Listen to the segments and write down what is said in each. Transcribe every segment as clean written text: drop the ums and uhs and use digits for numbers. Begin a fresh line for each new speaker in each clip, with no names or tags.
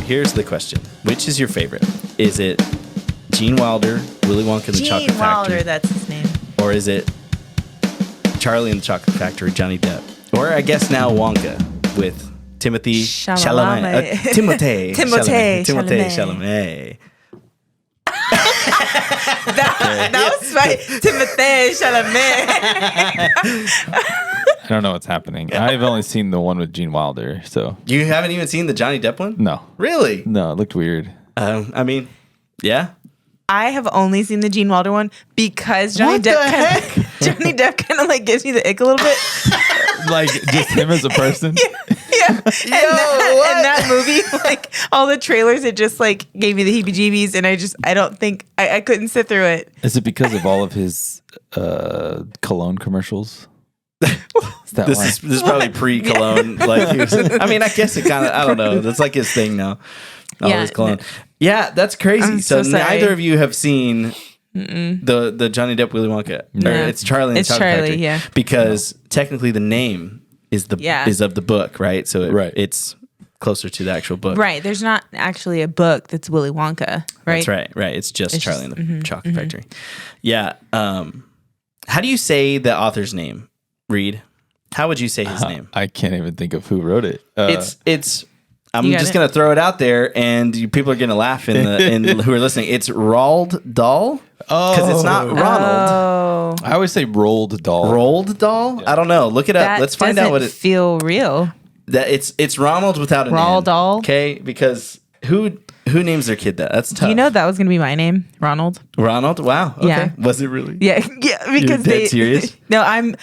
here's the question. Which is your favorite? Is it Gene Wilder, Willy Wonka and the Chocolate
Gene Wilder,
Factory?
that's his name.
Or is it Charlie and the Chocolate Factory, Johnny Depp? Or I guess now Wonka with Timothée Chalamet. Timothée Chalamet.
That was my Timothée Chalamet.
I don't know what's happening. I've only seen the one with Gene Wilder, so.
You haven't even seen the Johnny Depp one?
No.
Really?
No, it looked weird.
I mean, yeah.
I have only seen the Gene Wilder one because Johnny Depp kind of like gives me the ick a little bit.
Like just him as a person?
Yeah. And that movie, like all the trailers, it just like gave me the heebie-jeebies, and I don't think I couldn't sit through it.
Is it because of all of his cologne commercials?
This is probably pre-cologne. Like he was, I mean, I guess it kind of, I don't know. That's like his thing now. All his cologne. Yeah, that's crazy.
I'm so sorry.
Neither of you have seen the Johnny Depp Willy Wonka.
No.
Or it's Charlie and the Chocolate Factory.
Yeah.
Because technically the name is of the book, right? So it's closer to the actual book.
Right. There's not actually a book that's Willy Wonka, right?
That's right. Right. It's Charlie and the Chocolate Factory. Yeah. How do you say the author's name, Reid? How would you say his name?
I can't even think of who wrote it.
It's. I'm just gonna throw it out there, and people are gonna laugh in who are listening. It's Roald Dahl because it's not Ronald.
Oh,
I always say Roald Dahl.
Roald Dahl? Yeah. I don't know. Look it up. Let's find out what it
feel real.
That it's Ronald without an
Roald
N.
Dahl.
Okay, because who names their kid that? That's tough.
You know that was gonna be my name, Ronald.
Ronald? Wow. Okay.
Yeah.
Was it really?
Yeah. Because
You're dead serious?
No, I'm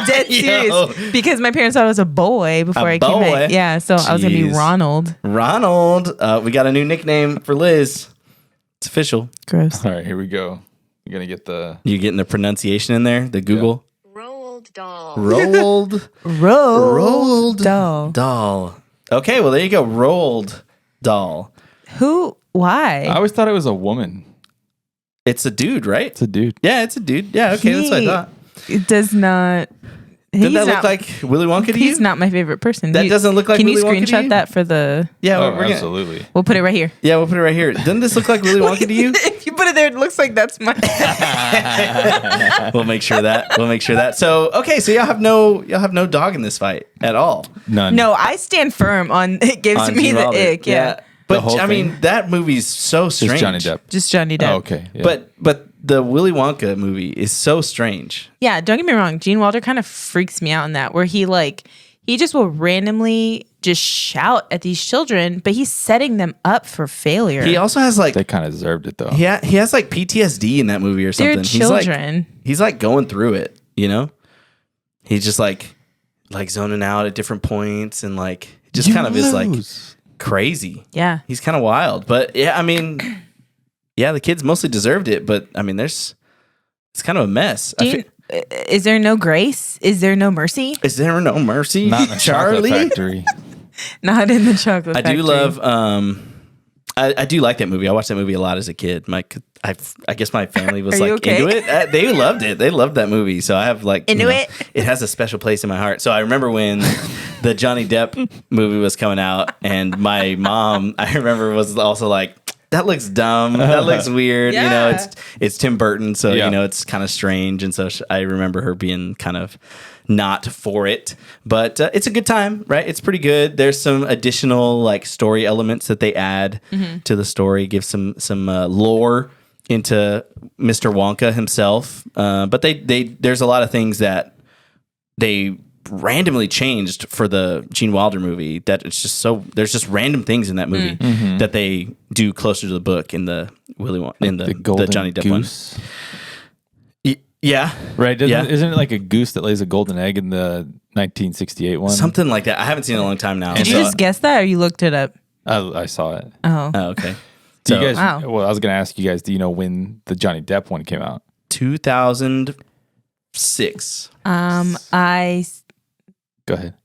dead serious because my parents thought I was a boy before I came in. Yeah, so I was gonna be Ronald.
Ronald. We got a new nickname for Liz. It's official.
Gross.
All right, here we go. You're gonna get
You getting the pronunciation in there? The Google.
Roald Dahl.
Roald
Dahl. Okay, well there you go. Roald Dahl.
Who? Why?
I always thought it was a woman.
It's a dude, right?
It's a dude.
Yeah, it's a dude. Yeah, okay, that's what I thought.
It does not.
Did that look like Willy Wonka to you?
He's not my favorite person.
That doesn't look like
Can
Willy
you
Wonka to
screenshot
you?
that for the?
Yeah,
Absolutely.
We'll put it right here.
Yeah, we'll put it right here. Doesn't this look like Willy Wonka to you?
If you put it there, it looks like that's my.
We'll make sure that. So okay, so y'all have no dog in this fight at all.
None.
No, I stand firm on it gives
On
me
Gene
the
Wilder.
ick. Yeah.
But
whole
I mean,
thing?
that movie's so strange.
Just Johnny Depp.
Just Johnny Depp.
Oh, okay. Yeah.
But the Willy Wonka movie is so strange.
Yeah, don't get me wrong. Gene Wilder kind of freaks me out in that, where he just will randomly just shout at these children, but he's setting them up for failure.
He also has like
they kind of deserved it though.
he has like PTSD in that movie or something.
They're children.
He's like going through it, you know? He's just like zoning out at different points and like just kind of is like crazy.
Yeah.
He's kind of wild. But yeah, I mean, yeah, the kids mostly deserved it, but I mean it's kind of a mess.
Is there no grace? Is there no mercy?
Is there no mercy?
Not in the
Charlie?
Chocolate Factory.
Not in the Chocolate Factory.
I do love I do like that movie. I watched that movie a lot as a kid. I guess my family was
Are you
like
okay?
into it. They loved it. They loved that movie. So I have like
Into it?
It has a special place in my heart. So I remember when the Johnny Depp movie was coming out, and my mom, I remember, was also like, "That looks dumb. That looks weird."
Yeah.
You know, it's Tim Burton, so
Yeah.
you know it's kind of strange. And so I remember her being kind of not for it, but it's a good time, right? It's pretty good. There's some additional like story elements that they add to the story, give some lore into Mr. Wonka himself. But there's a lot of things that they randomly changed for the Gene Wilder movie that it's just there's just random things in that movie that they do closer to the book in the the Johnny Depp
goose.
one. Yeah.
Right?
Yeah.
Isn't it like a goose that lays a golden egg in the 1968 one?
Something like that. I haven't seen it in a long time now.
Did you just guess that, or you looked it up?
I saw it.
Oh.
Oh, okay.
Do you guys?
Wow.
Well, I was going to ask you guys. Do you know when the Johnny Depp one came out?
2006.
Go ahead.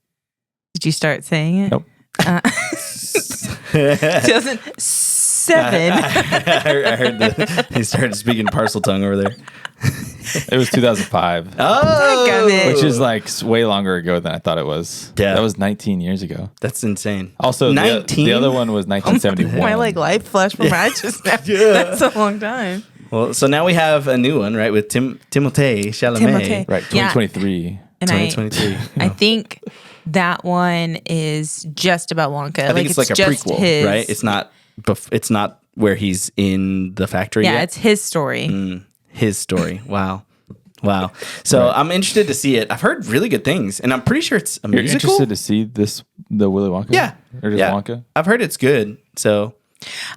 Did you start saying it?
Nope.
2007.
I heard he started speaking parcel tongue over there.
It was 2005.
Oh,
Which is like way longer ago than I thought it was.
Yeah.
That was 19 years ago.
that's insane.
Also,
19?
the other one was 1971.
My like life flashed from my eyes just now. That's a long time.
Well, so now we have a new one, right? With Timothée Chalamet.
Right, 2023.
And
2023.
I think that one is just about Wonka.
I think it's like a
just
prequel,
his,
right? It's not where he's in the factory
Yeah,
yet.
it's his story.
His story. Wow. So I'm interested to see it. I've heard really good things, and I'm pretty sure it's a
You're
musical.
interested to see the Willy Wonka?
Yeah.
Or just Wonka?
I've heard it's good. So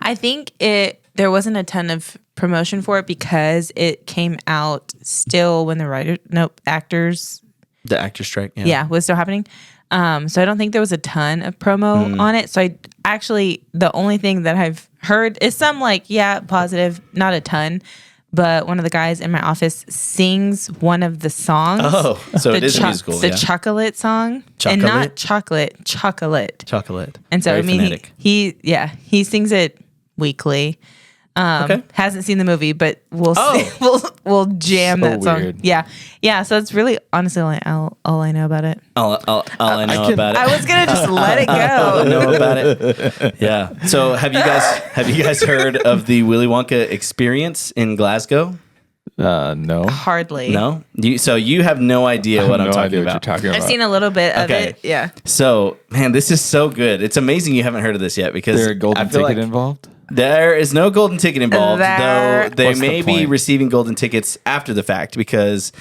I think there wasn't a ton of promotion for it because it came out still when the actors
the actor strike.
was still happening. So I don't think there was a ton of promo on it. So the only thing that I've heard is some positive, not a ton. But one of the guys in my office sings one of the songs.
Oh, so it is a musical.
The chocolate song. And not chocolate.
Chocolate.
And so,
Very
I mean,
phonetic.
he sings it weekly.
Okay.
Hasn't seen the movie, but we'll we'll jam
So
that song.
weird.
Yeah. So it's really honestly all I know about it.
All I know about it.
I was gonna just let it
All I
go.
know about it. Yeah. So have you guys heard of the Willy Wonka Experience in Glasgow?
No.
Hardly.
No. So you have no idea what I'm
no
talking
idea
about.
what you're talking about.
I've seen a little bit of
Okay.
it. Yeah.
So man, this is so good. It's amazing you haven't heard of this yet because
Is there a golden
I feel
ticket
like
involved?
there is no golden ticket involved, though they
What's the
may be
point?
receiving golden tickets after the fact because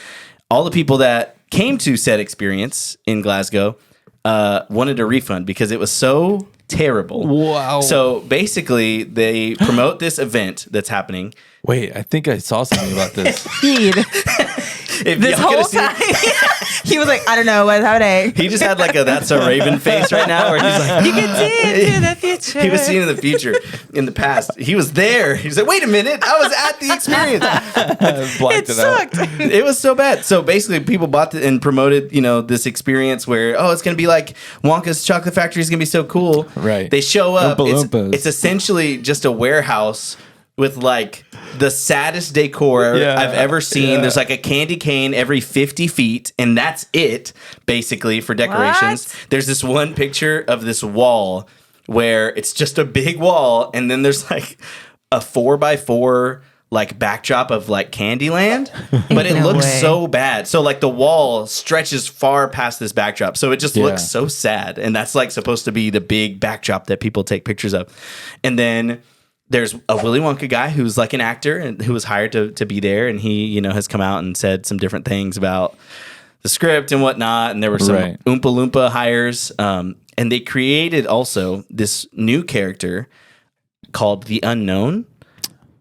all the people that came to said experience in Glasgow wanted a refund because it was so terrible.
Wow.
So basically, they promote this event that's happening.
Wait, I think I saw something about this.
If
This
y'all
whole
could've seen-
time, he was like, I don't know what's happening.
he just had like a "that's a Raven" face right now, where he's like,
You can see into the future.
he was seeing in the future, in the past. He was there. He was like, "Wait a minute, I was at the experience."
I blanked
It
out.
sucked.
It was so bad. So basically, people bought and promoted, this experience where it's going to be like Wonka's Chocolate Factory is going to be so cool.
Right.
They show up.
Oompa Loompas.
It's essentially just a warehouse with like the saddest decor
Yeah,
I've ever seen.
yeah.
There's like a candy cane every 50 feet, and that's it basically for decorations.
What?
There's this one picture of this wall where it's just a big wall, and then there's like a 4x4 like backdrop of like Candyland, but it
No
looks
way.
so bad. So like the wall stretches far past this backdrop. So it just
Yeah.
looks so sad. And that's like supposed to be the big backdrop that people take pictures of. And then there's a Willy Wonka guy who's like an actor and who was hired to be there. And he, has come out and said some different things about the script and whatnot. And there were some
Right.
Oompa Loompa hires. And they created also this new character called the Unknown.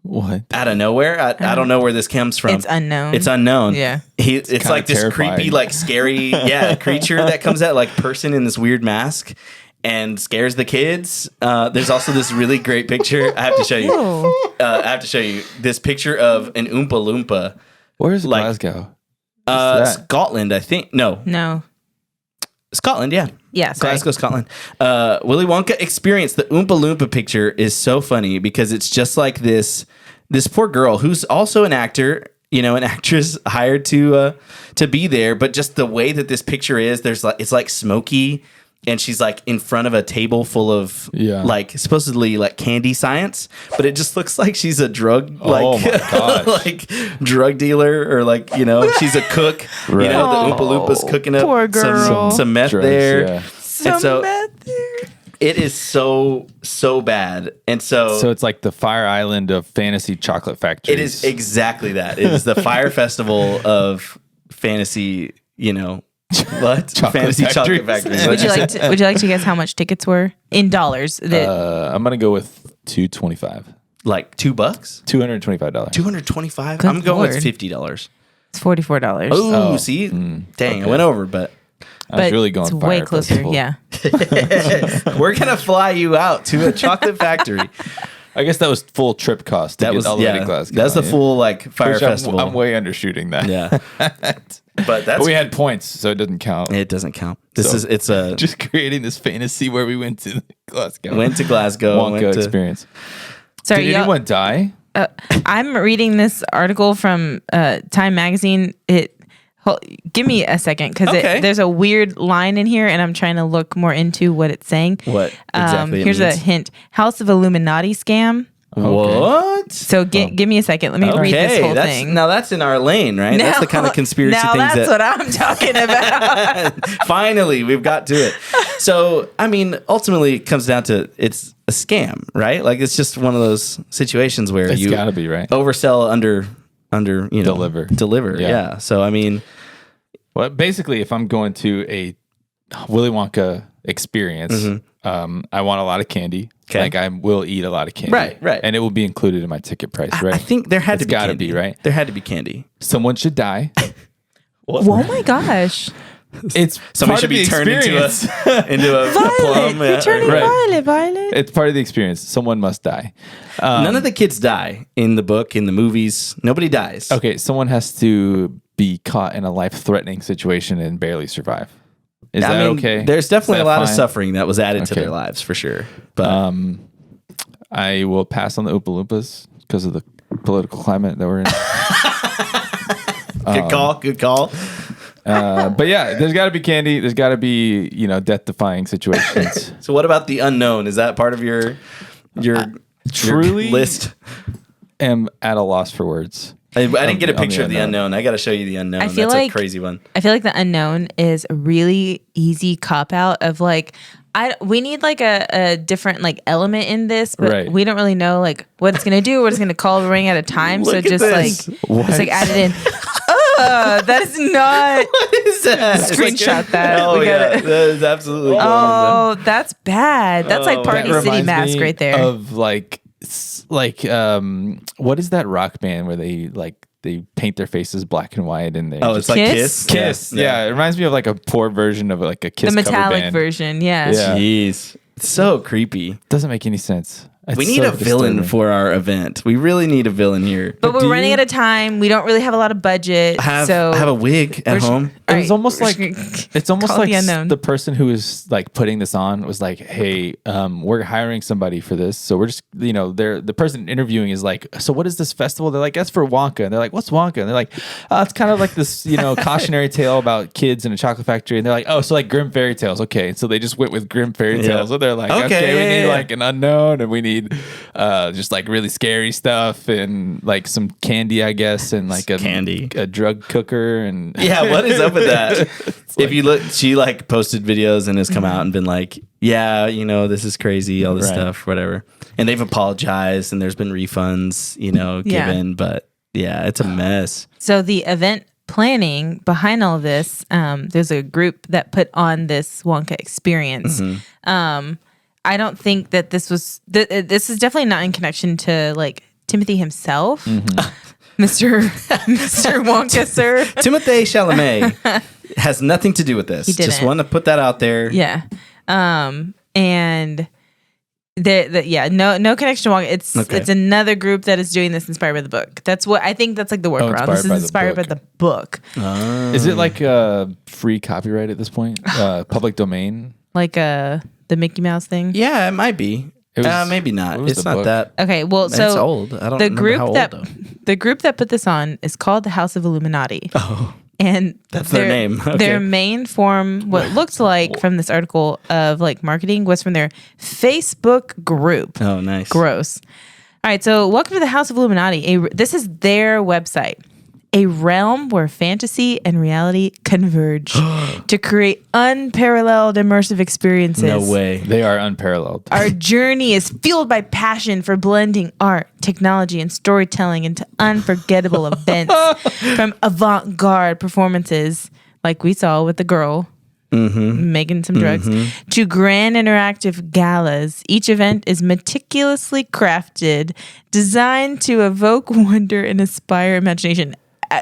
What?
Out of nowhere. I don't know where this comes from.
It's unknown.
It's unknown.
Yeah.
It's
kinda
like this
terrifying.
creepy, like scary, creature that comes out like person in this weird mask and scares the kids. There's also this really great picture. I have to show you.
Ew.
I have to show you this picture of an Oompa Loompa.
Where's
Like-
Glasgow? What's that?
Scotland, I think. No, Scotland. Yeah.
Yeah, sorry.
Glasgow, Scotland. Willy Wonka Experience. The Oompa Loompa picture is so funny because it's just like this poor girl who's also an actor, an actress hired to be there. But just the way that this picture is, it's like smoky, and she's like in front of a table full of like supposedly like candy science, but it just looks like she's a drug
Oh my gosh.
like drug dealer or like she's a cook.
Right.
The Oompa Loompas cooking up
Poor girl.
some meth
Drugs,
there.
yeah.
And so
meth there.
it is so bad. And
So it's like the Fire Island of fantasy chocolate factories.
it is exactly that. It is the Fire Festival of fantasy, what? Fantasy chocolate factories.
Would you like to guess how much tickets were in dollars?
I'm gonna go with $225.
like $2?
$225.
$225?
Good
I'm going
Lord.
with $50.
It's $44.
Oh, see? Dang, I went over, but
I was really going
it's
Fire
way closer.
Festival.
Yeah.
we're going to fly you out to a chocolate factory.
I guess that was full trip cost. To
That
get
was
all the way to Glasgow.
That's the full like Fire
Which
Festival.
I'm way undershooting that.
Yeah. But that's
But we had points, so it doesn't count.
it doesn't count.
So-
It's a
Just creating this fantasy where we went to Glasgow.
went to Glasgow,
Wonka
went to,
experience.
Sorry,
Did
y'all-
anyone die?
I'm reading this article from Time Magazine. Give me a second because there's a weird line in here, and I'm trying to look more into what it's saying.
What exactly?
Here's a hint: House of Illuminati scam.
What?
So give me a second. Let me read this whole thing.
Now that's in our lane, right? That's the kind of conspiracy
now
things.
That's what I'm talking about.
Finally, we've got to it. So, I mean, ultimately, it comes down to it's a scam, right? Like it's just one of those situations where
It's
you
gotta be, right?
oversell under deliver. Yeah. So, I mean,
well, basically, if I'm going to a Willy Wonka experience, I want a lot of candy.
Okay.
Like I will eat a lot of candy.
Right.
And it will be included in my ticket price, right?
I think there had to be
gotta
candy.
be, right?
There had to be candy.
Someone should die.
Oh my gosh.
It's
Somebody
part
should
of the
be turned
experience.
into a plum.
Violet, you're turning
Right.
violet.
It's part of the experience. Someone must die.
None of the kids die in the book, in the movies. Nobody dies.
Okay, someone has to be caught in a life-threatening situation and barely survive. Is that okay?
There's definitely
Is
a
that
lot of
fine?
suffering that was added to
Okay.
their lives for sure. But
I will pass on the Oompa Loompas because of the political climate that we're in.
good call.
But yeah, there's got to be candy. There's got to be, death-defying situations.
So what about the unknown? Is that part of your
truly
list?
Am at a loss for words.
I didn't get a
on the
picture of the unknown. I got to show you the unknown.
I feel
That's
like
a crazy one.
I feel like the unknown is a really easy cop out of like we need like a different like element in this, but
Right.
we don't really know like what it's gonna do, what it's gonna call ring at a time.
Look
so
at
just
this.
just like add it in. That is not.
What is that?
Screenshot that.
Oh
We
yeah,
gotta-
that is absolutely.
Oh, that's bad. That's like Party
That
City
reminds
Mask
me
right there.
Of like what is that rock band where they paint their faces black and white and they
Oh, it's like
Kiss?
Kiss.
Yeah, it reminds me of like a poor version of like a Kiss
The
cover
metallic
band.
version, yeah.
Yeah.
Jeez, it's so creepy.
Doesn't make any sense.
We
It's
need
so
a villain
disturbing.
for our event. We really need a villain here.
But we're
Do
running
you-
out of time. We don't really have a lot of budget.
I
so
have a wig at home.
It's almost like
the unknown.
the person who is like putting this on was like, "Hey, we're hiring somebody for this, so we're just the person interviewing is like, so what is this festival?" They're like, "That's for Wonka." And they're like, "What's Wonka?" And they're like, "It's kind of like this cautionary tale about kids in a chocolate factory." And they're like, "Oh, so like Grim Fairy Tales, okay?" And so they just went with Grim Fairy Tales. So they're like, "Okay, we need like an unknown, and we need just like really scary stuff and like some candy, I guess, and like a drug cooker and
Yeah, what is up with that? If you look, she like posted videos and has come out and been like, yeah, this is crazy, all this stuff, whatever. And they've apologized and there's been refunds, given, but yeah, it's a mess.
So the event planning behind all of this, there's a group that put on this Wonka experience. I don't think that this was this is definitely not in connection to like Timothée himself. Mr. Wonka, sir.
Timothée Chalamet has nothing to do with this.
He didn't.
Just want to put that out there.
Yeah. And no connection to Wonka. It's another group that is doing this inspired by the book. That's what I think. That's like the workaround. This is inspired by the book.
Is it like free copyright at this point? Public domain?
Like the Mickey Mouse thing.
Yeah, it might be. Maybe not.
was
It's
the
not
book?
that.
Okay, well, so
It's old. I don't
the
remember
group
how old,
that
though.
the group that put this on is called the House of Illuminati.
Oh,
and
that's their name. Okay.
Their main form, what looked like from this article of like marketing, was from their Facebook group.
Oh, nice.
Gross. All right, so welcome to the House of Illuminati. This is their website. A realm where fantasy and reality converge to create unparalleled immersive experiences.
No way.
They are unparalleled.
Our journey is fueled by passion for blending art, technology, and storytelling into unforgettable events. From avant-garde performances, like we saw with the girl making some drugs, to grand interactive galas. Each event is meticulously crafted, designed to evoke wonder and inspire imagination.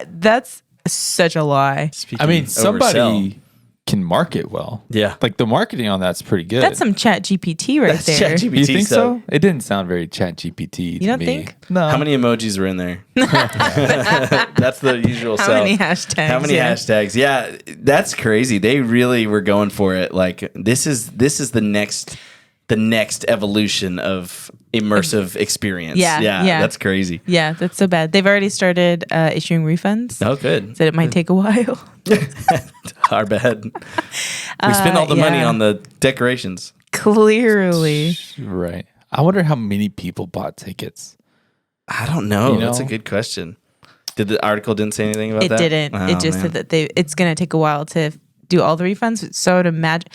That's such a lie.
Speaking
I mean,
oversell.
somebody can market well.
Yeah.
Like the marketing on that's pretty good.
That's some Chat GPT right there.
ChatGPT
You think
stuff.
so? It didn't sound very Chat GPT
You
to
don't
me.
think?
No.
How many emojis were in there? That's the usual
How
sell.
many hashtags?
How many
Yeah.
hashtags? Yeah, that's crazy. They really were going for it. Like this is the next the next evolution of immersive experience.
Yeah, yeah.
That's crazy.
Yeah, that's so bad. They've already started issuing refunds.
Oh, good.
Said it might take a while.
Our bad. We spend all the money on the decorations.
Clearly.
Right. I wonder how many people bought tickets.
I don't know.
You know?
That's a good question. Did the article didn't say anything about
It
that?
didn't.
Oh,
It just
man.
said that it's going to take a while to do all the refunds. So I would imagine.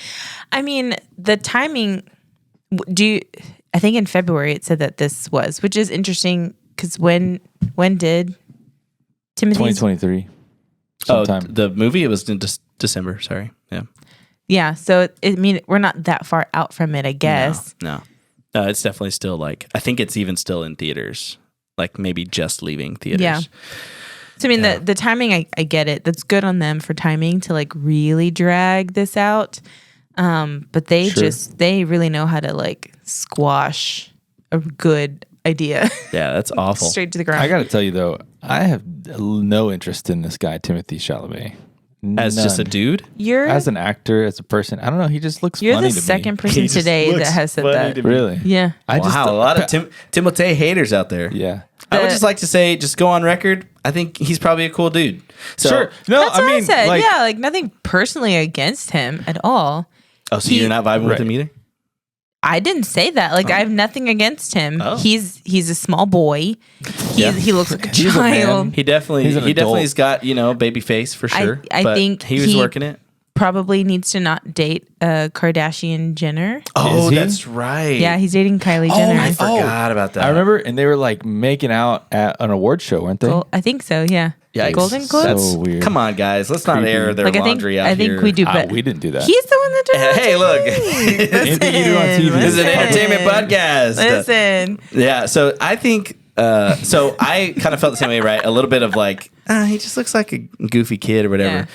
I mean, the timing. I think in February it said that this was, which is interesting because when did Timothy's
2023.
Oh,
Sometime.
the movie, it was in December. Sorry. Yeah.
Yeah, so we're not that far out from it, I guess.
No. It's definitely still like, I think it's even still in theaters, like maybe just leaving theaters.
Yeah. So I mean, the timing, I get it. That's good on them for timing to like really drag this out. But they they really know how to like squash a good idea.
Yeah, that's awful.
Straight to the ground.
I got to tell you, though, I have no interest in this guy, Timothée Chalamet.
As just a
None.
dude?
As an actor, as a person, I don't know. He just looks
You're
funny
the
to
second
me.
person
He just
today
looks
that has said
funny
that.
to me.
Really?
Yeah.
Wow, a lot of Timothée haters out there.
Yeah.
I would just like to say, just go on record. I think he's probably a cool dude. So,
Sure. No,
That's what I said.
like,
Yeah, like nothing personally against him at all.
Oh, so you're not vibing with
Right.
him either?
I didn't say that. Like I have nothing against him.
Oh.
He's a small boy. He looks like a
He's a man.
child.
He definitely,
He's an
definitely's
adult.
got, baby face for sure.
I
but
think
he was working it.
Probably needs to not date Kardashian Jenner.
Oh,
Is he?
that's right.
Yeah, he's dating Kylie Jenner.
I forgot about that.
I remember, and they were like making out at an award show, weren't they?
I think so. Yeah.
Yikes.
Golden Globes.
That's-
So weird.
Come on, guys. Let's not
Creepy.
air their
Like
laundry out
I
here.
think we do, but
we didn't do that.
he's the one that did it.
Hey, look.
Anything you do on TV.
This is an
Listen.
entertainment podcast.
Listen.
Yeah, so I think so I kind of felt the same way, right? A little bit of like, he just looks like a goofy kid or whatever.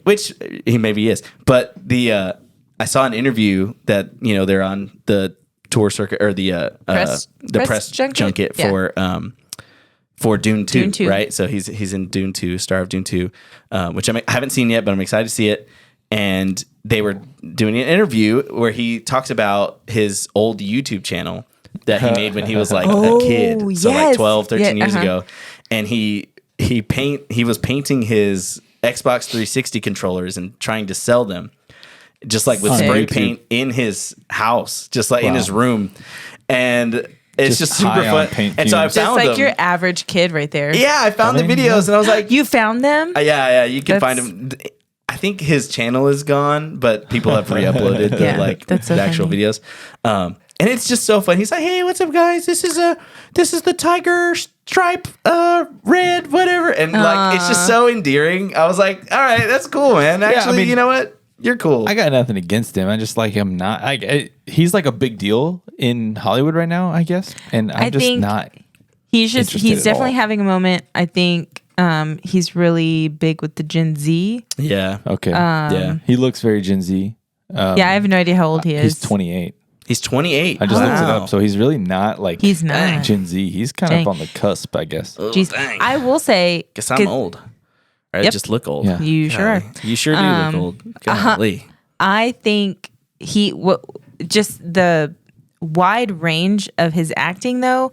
Which he maybe is. But I saw an interview that, they're on the tour circuit or the press junket for Dune 2,
Dune 2.
right? So he's in Dune 2, star of Dune 2, which I haven't seen yet, but I'm excited to see it. And they were doing an interview where he talks about his old YouTube channel that he made when he was like a kid. So like 12, 13 years ago. And he was painting his Xbox 360 controllers and trying to sell them just like with
Sick.
spray paint in his house, just like in his room. And it's just super
high on
fun.
paint
And so I
fumes.
Just
found
like
them.
your average kid right there.
Yeah, I found the videos and I was like,
You found them?
yeah, you can find
That's-
him. I think his channel is gone, but people have re-uploaded
that's so
the actual
funny.
videos. And it's just so fun. He's like, "Hey, what's up, guys? This is the tiger stripe, red, whatever." And like, it's just so endearing. I was like, "All right, that's cool, man. Actually, you know what? You're cool."
I got nothing against him. I just like him not. He's like a big deal in Hollywood right now, I guess. And I'm just
think
not.
He's
interested at
definitely
all.
having a moment. I think he's really big with the Gen Z.
Yeah.
Okay.
Yeah.
He looks very Gen Z.
Yeah, I have no idea how old he is.
He's 28.
He's 28.
I just looked it
Wow.
up. So he's really not like
He's not.
Gen Z. He's kind
Dang.
of on the cusp, I guess.
Oh,
Jeez.
dang.
I will say,
Guess I'm old. I
Yep.
just look old.
Yeah.
you sure are.
You sure do look old. Golly.
I think just the wide range of his acting, though,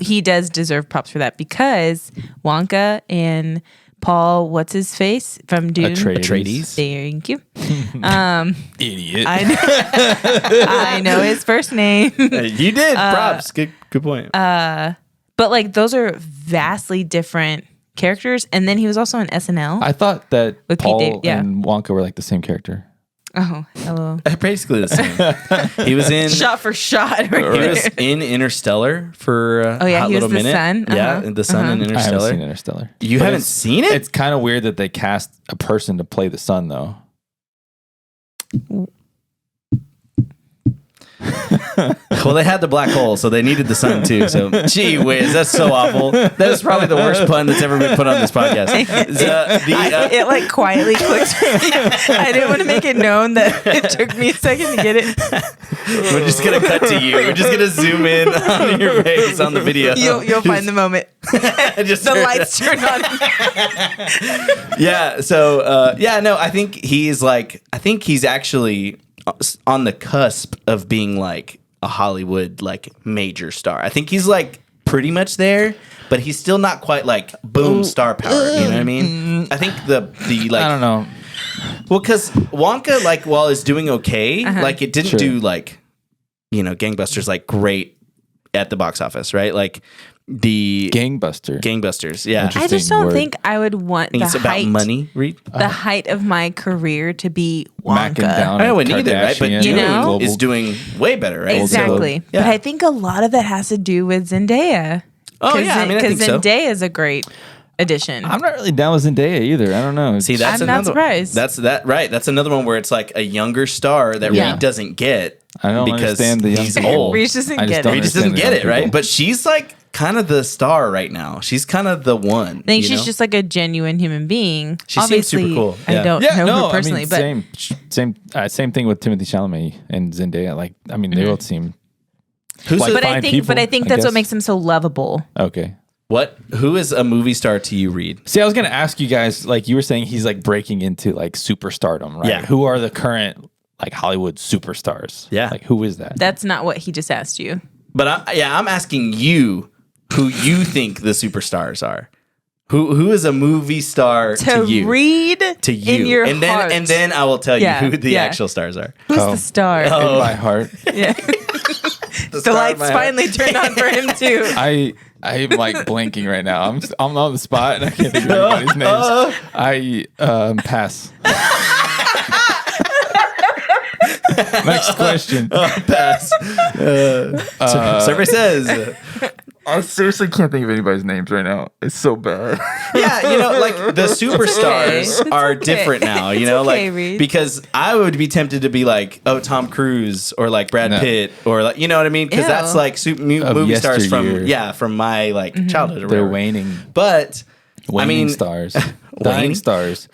he does deserve props for that because Wonka and Paul, what's his face from Dune?
Atreides.
Thank you.
Idiot.
I know his first name.
You did. Props. Good point.
But like those are vastly different characters. And then he was also in SNL.
I thought that
With Pete
Paul
Dav- yeah.
and Wonka were like the same character.
Oh, hello.
Basically the same. He was in.
Shot for shot.
He was in Interstellar for a
yeah,
hot
he was
little
the
minute.
son.
Yeah, the son in
I haven't
Interstellar.
seen Interstellar.
You
But
haven't seen it?
It's kind of weird that they cast a person to play the son, though.
Well, they had the black hole, so they needed the sun too. So, gee whiz, that's so awful. That is probably the worst pun that's ever been put on this podcast.
It like quietly clicked. I didn't want to make it known that it took me a second to get it.
We're just gonna cut to you. We're just gonna zoom in on your face on the video.
You'll find the moment.
Just
The lights turn on.
Yeah. So, no, I think he's actually on the cusp of being like a Hollywood like major star. I think he's like pretty much there, but he's still not quite like boom star power. You know what I mean? I think the like
I don't know.
Well, because Wonka like while is doing okay, like it didn't do like gangbusters like great at the box office, right? Like the gangbusters. Yeah,
I just don't think I would want
it's about money. Reid,
the height of my career to be Wonka.
I wouldn't either, right? But
Kardashian,
is doing way better, right?
Exactly.
So, yeah.
But I think a lot of that has to do with Zendaya.
Oh yeah, I mean, I think so.
Zendaya is a great addition.
I'm not really down with Zendaya either. I don't know.
See,
I'm not surprised.
That's right. That's another one where it's like a younger star that Reid doesn't get.
I don't
because
understand the young
he's
people.
old.
Reid doesn't get it.
Reid just doesn't get it, right? But she's like kind of the star right now. She's kind of the one.
I think she's just like a genuine human being.
She
Obviously,
seems super cool.
I don't know her personally, but
same thing with Timothée Chalamet and Zendaya. Like, I mean, they both seem.
But I think that's what makes them so lovable.
Okay.
Who is a movie star to you, Reid?
See, I was gonna ask you guys, like you were saying, he's like breaking into like superstardom, right?
Yeah.
Who are the current like Hollywood superstars?
Yeah.
Like who is that?
That's not what he just asked you.
But I'm asking you who you think the superstars are. Who is a movie star to you?
Reid
to you.
In your
and
heart.
then I will tell you who the actual stars are.
Who's the star?
In my heart.
Yeah. The lights finally turned on for him too.
I'm like blanking right now. I'm on the spot and I can't think of anybody's names. I pass. Next question.
Pass. Survey says.
I seriously can't think of anybody's names right now. It's so bad.
Yeah, like the superstars are different now,
Reid.
because I would be tempted to be like, oh, Tom Cruise or like Brad Pitt or like, you know what I mean? Because that's like movie stars from my like childhood. Or
They're
whatever.
waning.
But
Waning stars. Dying stars.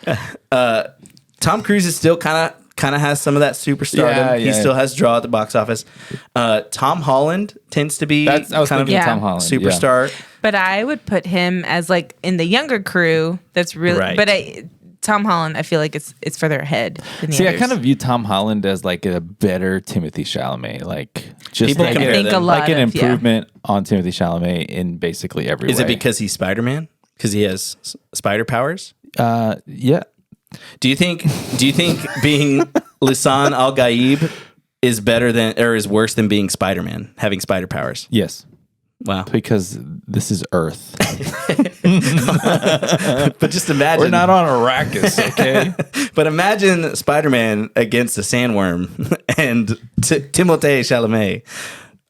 Tom Cruise is still kind of has some of that superstardom. He still has draw at the box office. Tom Holland tends to be
I was
kind of
Tom Holland,
superstar.
But I would put him as like in the younger crew. That's really.
Right.
But Tom Holland, I feel like it's further ahead than the others.
I kind of view Tom Holland as like a better Timothée Chalamet. Like just
People
like,
compare them.
like an improvement on Timothée Chalamet in basically every way.
Is it because he's Spider-Man? Because he has spider powers?
Yeah.
Do you think being Lisan Al Gaib is better than or is worse than being Spider-Man, having spider powers?
Yes.
Wow.
Because this is Earth.
But just imagine.
We're not on Arrakis, okay?
But imagine Spider-Man against a sandworm and Timothée Chalamet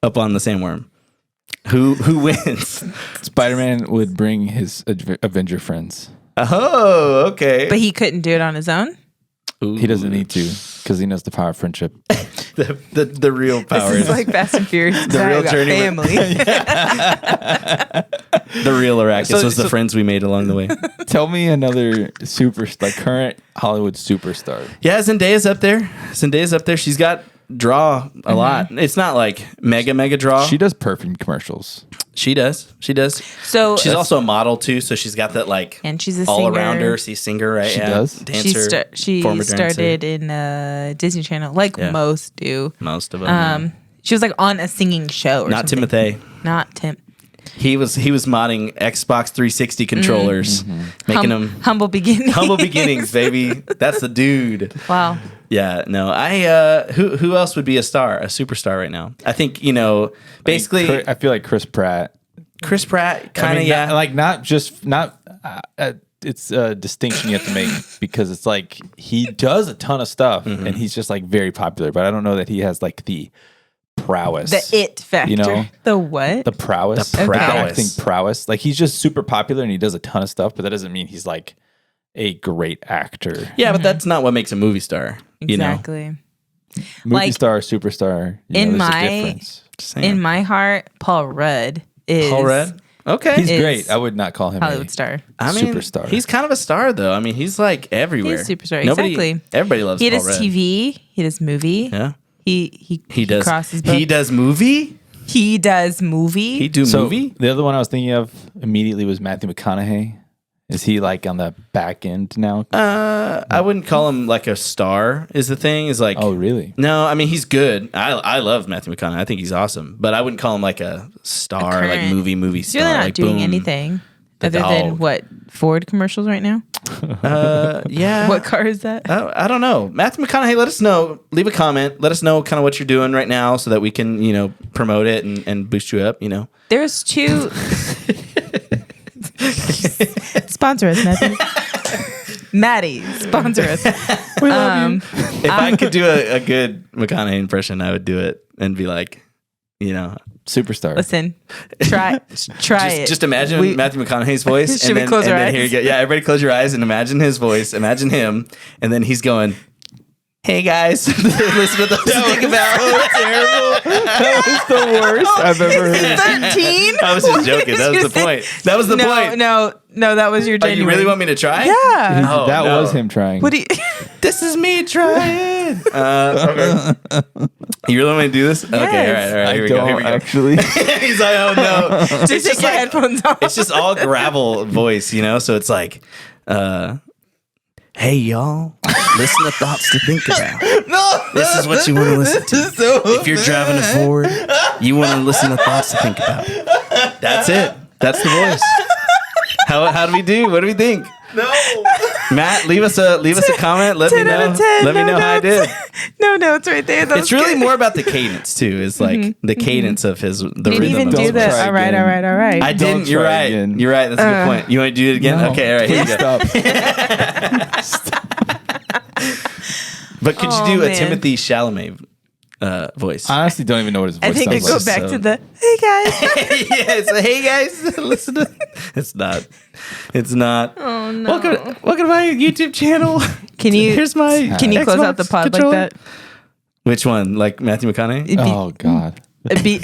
up on the sandworm. Who wins?
Spider-Man would bring his Avenger friends.
Oh, okay.
But he couldn't do it on his own.
Ooh.
He doesn't need to because he knows the power of friendship.
the real power.
This is like Fast and Furious.
The real journey.
Family.
The real Arrakis was the friends we made along the way.
Tell me another current Hollywood superstar.
Yeah, Zendaya's up there. She's got draw a lot. It's not like mega draw.
She does perfume commercials.
She does.
So
she's also a model too, so she's got that like
and she's a
all
singer.
around her. She's singer, right?
She does.
Dancer.
She started in Disney Channel, like most do.
Most of them.
She was like on a singing show. Or
Not
something.
Timothée.
Not Tim.
He was modding Xbox 360 controllers, making them
humble beginnings.
Humble beginnings, baby. That's the dude.
Wow.
Yeah, no. Who else would be a superstar right now? I think, basically
I feel like Chris Pratt.
Chris Pratt kind of it's a distinction you have to make because it's like he does a ton of stuff and he's just like very popular, but I don't know that he has like the prowess.
The it factor. The what?
The prowess.
The prowess.
Acting prowess. Like he's just super popular and he does a ton of stuff, but that doesn't mean he's like a great actor.
Yeah, but that's not what makes a movie star.
Exactly.
Movie star, superstar.
In my heart, Paul Rudd is.
Paul Rudd? Okay.
He's great. I would not call him
Hollywood star.
Superstar.
He's kind of a star though. I mean, he's like everywhere.
He's a superstar. Exactly.
Everybody loves Paul Rudd.
He does TV. He does movie.
Yeah.
He
does.
crosses both.
He does movie?
He does movie.
He do movie?
The other one I was thinking of immediately was Matthew McConaughey. Is he like on the back end now?
I wouldn't call him like a star. Is the thing is like?
Oh, really?
No, I mean he's good. I love Matthew McConaughey. I think he's awesome. But I wouldn't call him like a star, like movie
He's
star.
really not
like,
doing
boom.
anything other than what Ford commercials right now.
Yeah.
What car is that?
I don't know. Matthew McConaughey, let us know. Leave a comment. Let us know kind of what you're doing right now so that we can, promote it and boost you up,
There's two. Sponsor us, Matthew. Maddie, sponsor us.
We love you.
If I could do a good McConaughey impression, I would do it and be like,
Superstar.
Listen, try it.
Just imagine Matthew McConaughey's voice.
Should we close our eyes?
Here you go. Yeah, everybody close your eyes and imagine his voice. Imagine him. And then he's going, hey guys, listen to those think about.
So terrible. That was the worst I've ever heard.
13?
I was just joking. That was the point. That was the point.
No, that was your
Oh,
genuine.
you really want me to try?
Yeah.
Oh,
that
no.
was him trying.
What do you?
This is me trying. Okay. You really want me to do this? Okay, all right. Here we go.
Actually.
He's like, oh no.
Just take your headphones off.
It's just all gravel voice, so it's like, hey y'all, listen to thoughts to think about. This is what you want to listen to. If you're driving a Ford, you want to listen to thoughts to think about. That's it. That's the voice. How do we do? What do we think? No. Matt, leave us a comment. Let me know. Let me know how I did.
No notes right there.
It's really more about the cadence too. It's like the cadence of the
Didn't
rhythm.
even
of
do
his
that.
voice.
All right.
I didn't. You're
try
right.
again.
You're right. That's a good point. You want to do it again?
No.
Okay. All right. Here you go.
Stop.
But could you
Oh,
do a
man.
Timothée Chalamet voice?
I honestly don't even know what his voice
I think they
sounds
go
like.
back to the hey guys.
Yeah, it's like, hey guys, listen to. It's not. It's not.
Oh no.
Welcome to my YouTube channel.
Can you
Here's my.
Can you close out the
Xbox
pod
controller.
like that?
Which one? Like Matthew McConaughey?
Oh, God.
It'd be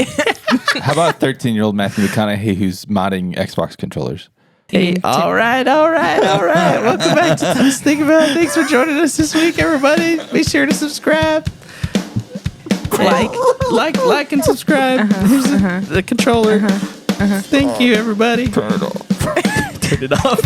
How about 13-year-old Matthew McConaughey who's modding Xbox controllers?
Hey, all right. Welcome back to Let's Think About It. Thanks for joining us this week, everybody. Be sure to subscribe. Like, and subscribe. Here's the controller. Thank you, everybody.
Turn it off.
Turn it off.